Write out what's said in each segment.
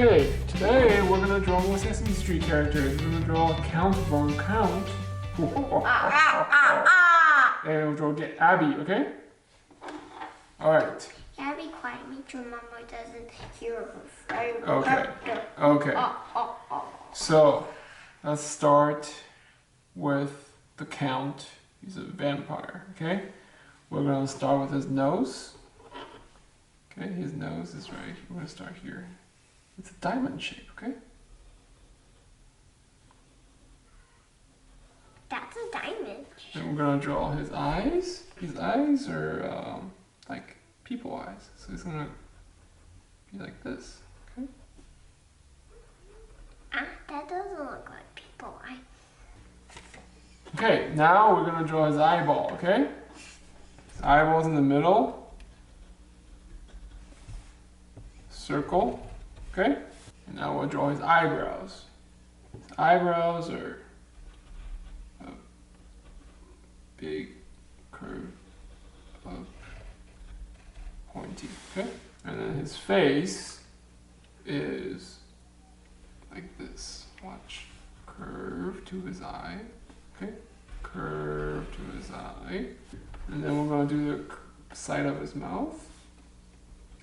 Okay, today we're gonna draw more Sesame Street characters. We're gonna draw Count Von Count. And we'll draw Abby, okay? Alright. Yeah, be quiet. Make sure Mama doesn't hear her phone. Okay. Okay. So, let's start with the Count. He's a vampire, okay? We're gonna start with his nose. Okay, his nose is right. We're gonna start here. It's a diamond shape, okay? That's a diamond. And we're gonna draw his eyes. His eyes are like people eyes. So it's gonna be like this, okay? That doesn't look like people eyes. Okay, now we're gonna draw his eyeball, okay? His eyeball's in the middle. Circle, okay? And now we'll draw his eyebrows. His eyebrows are a big curve up, pointy, okay? And then his face is like this. Watch. Curve to his eye, okay? Curve to his eye. And then we're gonna do the side of his mouth,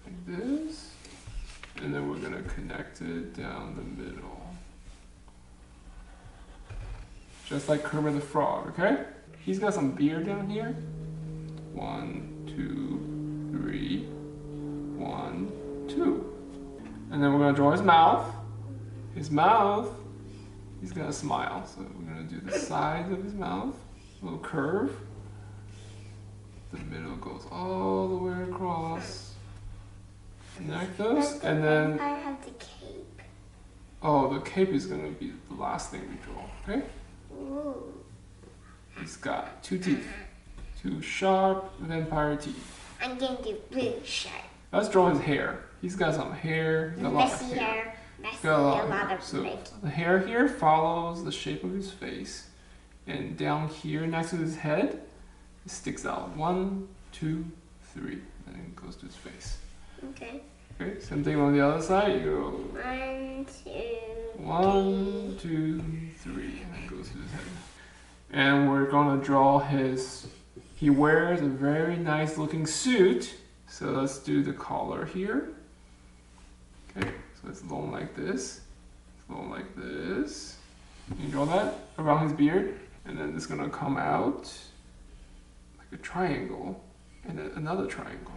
like this. And then we're gonna connect it down the middle. Just like Kermit the Frog, okay? He's got some beard down here. 1, 2, 3. 1, 2. And then we're gonna draw his mouth. His mouth, he's gonna smile. So we're gonna do the sides of his mouth, a little curve. The middle goes all the way across. Connect those, and then I have the cape. Oh, the cape is gonna be the last thing we draw, okay? Ooh. He's got 2 teeth. 2 sharp vampire teeth. I'm gonna do blue sharp. Let's draw his hair. He's got some hair. He's got a lot of hair. Messy, Got a lot of hair. hair. So the hair here follows the shape of his face. And down here next to his head, it sticks out. 1, 2, 3. And then it goes to his face. Okay. Okay, same thing on the other side. You go 1, 2, 1, 2, 3, and then goes to his head. And we're gonna draw he wears a very nice looking suit. So let's do the collar here. Okay, so it's long like this. It's long like this. Can you draw that around his beard? And then it's gonna come out like a triangle and then another triangle.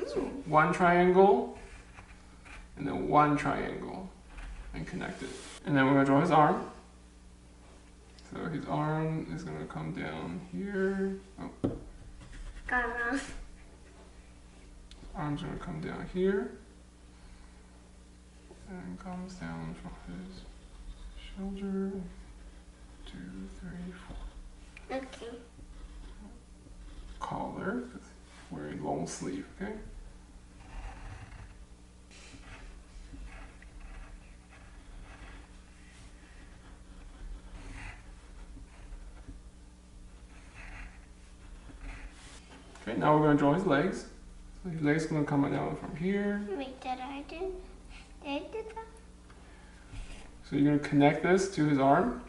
So 1 triangle, and then 1 triangle, and connect it. And then we're gonna draw his arm. So his arm is gonna come down here. Oh. Got it wrong. Arm's gonna come down here. And comes down from his shoulder. 2, 3, 4. Okay. Collar. Wearing long sleeve, okay? Okay, now we're going to draw his legs. So his legs are going to come down from here. Wait, did I do that? So you're going to connect this to his arm.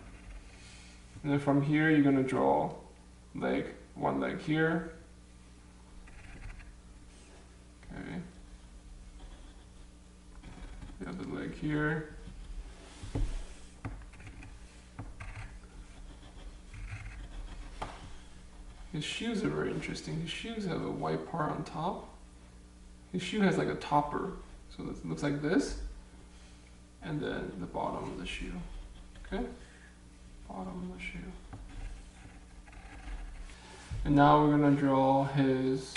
And then from here, you're going to draw one leg here. Okay. The other leg here. His shoes are very interesting. His shoes have a white part on top. His shoe has like a topper, so it looks like this. And then the bottom of the shoe. Okay? Bottom of the shoe. And now we're gonna draw his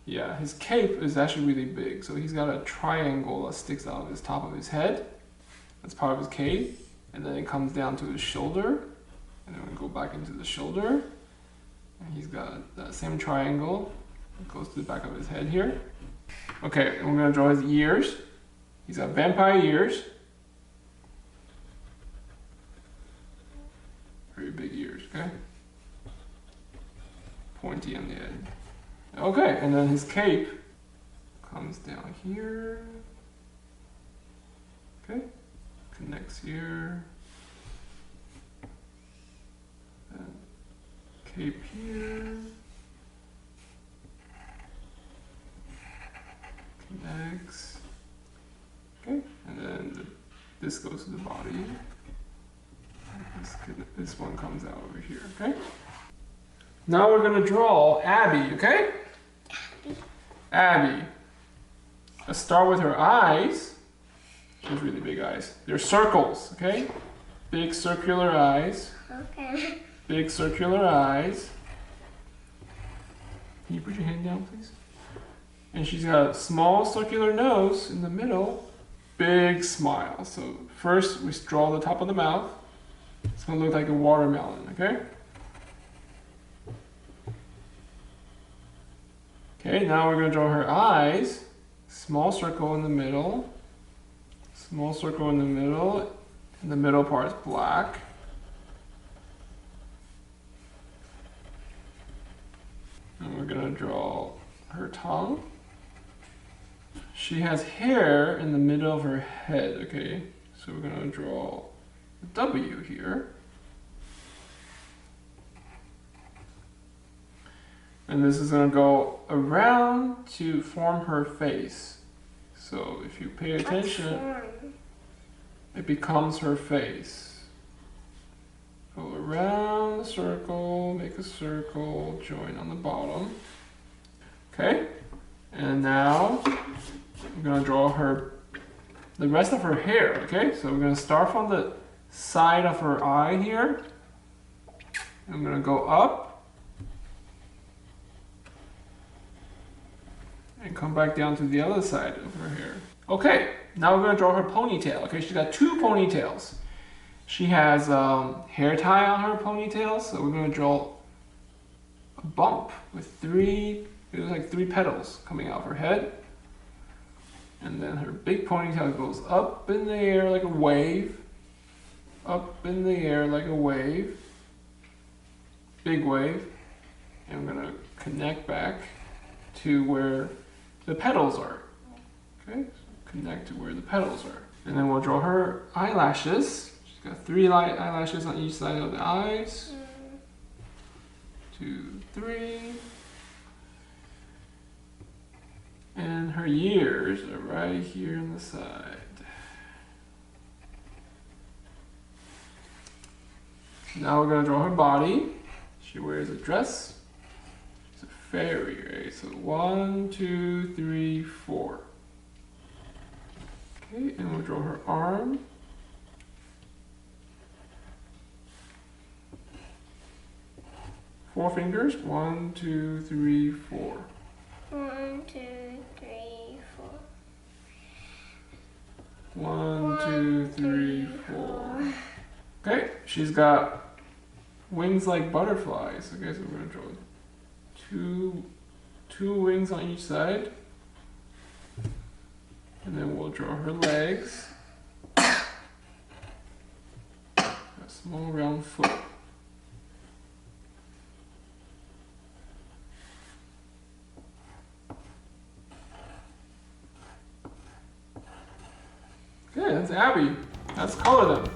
Yeah, his cape is actually really big. So he's got a triangle that sticks out of his top of his head. That's part of his cape. And then it comes down to his shoulder. And then we go back into the shoulder. And he's got that same triangle. It goes to the back of his head here. Okay, and we're gonna draw his ears. He's got vampire ears. Very big ears, okay? Pointy on the end. Okay, and then his cape comes down here Okay, connects here. And cape here. Connects. Okay, and then this goes to the body. This one comes out over here, okay? Now we're gonna draw Abby, okay? Abby. Let's start with her eyes. She has really big eyes. They're circles, okay? Big circular eyes. Okay. Big circular eyes. Can you put your hand down, please? And she's got a small circular nose in the middle. Big smile. So first we draw the top of the mouth. It's gonna look like a watermelon, okay? Okay, now we're gonna draw her eyes. Small circle in the middle. Small circle in the middle. And the middle part is black. And we're gonna draw her tongue. She has hair in the middle of her head, okay? So we're gonna draw a W here. And this is gonna go around to form her face. So if you pay attention, it becomes her face. Go around the circle, make a circle, join on the bottom. Okay? And now we're gonna draw the rest of her hair, okay? So we're gonna start from the side of her eye here. I'm gonna go up and come back down to the other side of her hair. Okay, now we're gonna draw her ponytail, okay? She's got 2 ponytails. She has hair tie on her ponytail, so we're gonna draw a bump with 3, it looks like 3 petals coming out of her head. And then her big ponytail goes up in the air like a wave. Up in the air like a wave. Big wave. And we're gonna connect back to where the petals are. Okay, so connect to where the petals are. And then we'll draw her eyelashes. She's got 3 eyelashes on each side of the eyes. 2, 3. And her ears are right here on the side. Now we're going to draw her body. She wears a dress. She's a fairy, right? So 1, 2, 3, 4. Okay, and we'll draw her arm. Four fingers. 1, 2, 3, 4. 1, 2, 3, 4. 1, 2, 3, 4. Okay, she's got wings like butterflies. Okay, so we're gonna draw two wings on each side. And then we'll draw her legs. A small round foot. Okay, that's Abby. Let's color them.